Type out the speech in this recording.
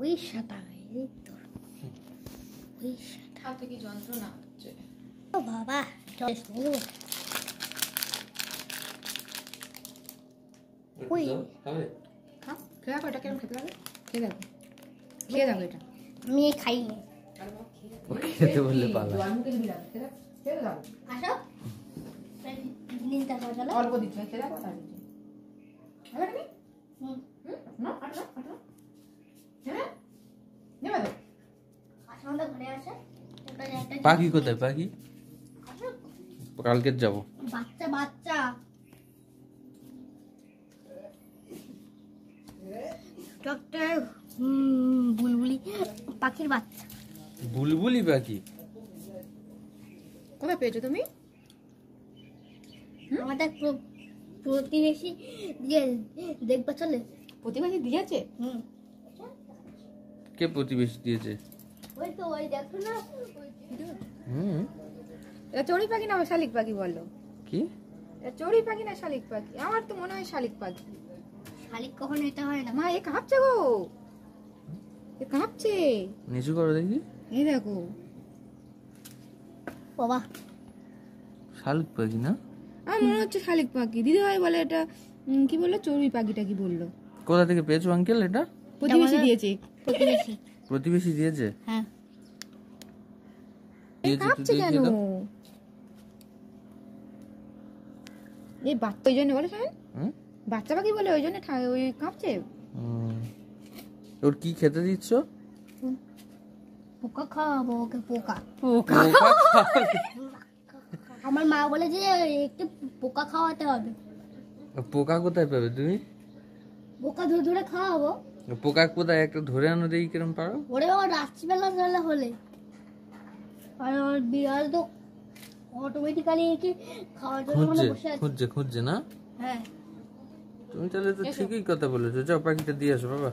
ওই সাদা এই তো ওই সাদা হাতে কি যন্ত্রণা হচ্ছে। ও বাবা চল শুনো ওই খাবে খা খেয়ে দেখো এটা কেমন খেতে লাগে খেয়ে দেখো এটা আমি খাইনি খেতে বললে পালা জল মুখে দিবি না খেয়ে দেখো আসো নিনটা বাজালো অল্প দিচ্ছি খেয়ে দেখো তার দিচ্ছি হবে নাকি না আটা হ্যাঁ নেবা তো আসলে ঘরে আছে পাখি কোথায় পাখি কালকে যাব বাচ্চা বাচ্চা ডক্টর বুলবুলি পাখির বাচ্চা বুলবুলি পাখি কোথায় পেয়েছো তুমি আমাদের প্রতিবেশী দিয়ে দেখবা চলে প্রতিবেশী দিয়েছে কে প্রতিবেশী দিয়েছে ওই তো ওই দেখো না এটা চড়ুই পাখি না শালিক পাখি বললো কি এটা চড়ুই পাখি না শালিক পাখি আমার তো মনে হয় শালিক পাখি শালিক কখনো এটা হয় না মা এ কাঁপছে গো এ কাঁপছে নিচু করো দেখি এই দেখো বাবা শালিক পাখি না আমার মনে হচ্ছে শালিক পাখি দিদিভাই বলে এটা কি বললো চড়ুই পাখিটা কি বললো কোথা থেকে পেয়েছো আঙ্কেল এটা প্রতিবেশী দিয়েছে প্রতিবেশী প্রতিবেশী দিয়েছে হ্যাঁ কাঁপছে কেন এই বাচ্চা ওই জন্য বলে বাচ্চা পাখি বলে ওই জন্য ওই কাঁপছে ওর কি খেতে দিচ্ছ পোকা খাওয়াবো ওকে পোকা পোকা আমার মা বলে যে একটু পোকা খাওয়াতে হবে পোকা কোথায় পাবে তুমি পোকা ধরে ধরে খাওয়াবো পোকা কোথায় একটা ধরে আনো দেখি কিরম পারো ওরে ও রাত্রিবেলা হলে আর ওর বিড়াল তো অটোমেটিক্যালি কি খাওয়ার জন্য মানে বসে আছে খুঁজছে না হ্যাঁ তুমি তাহলে তো ঠিকই কথা বলেছো যাও পাখিটা দিয়ে আসো বাবা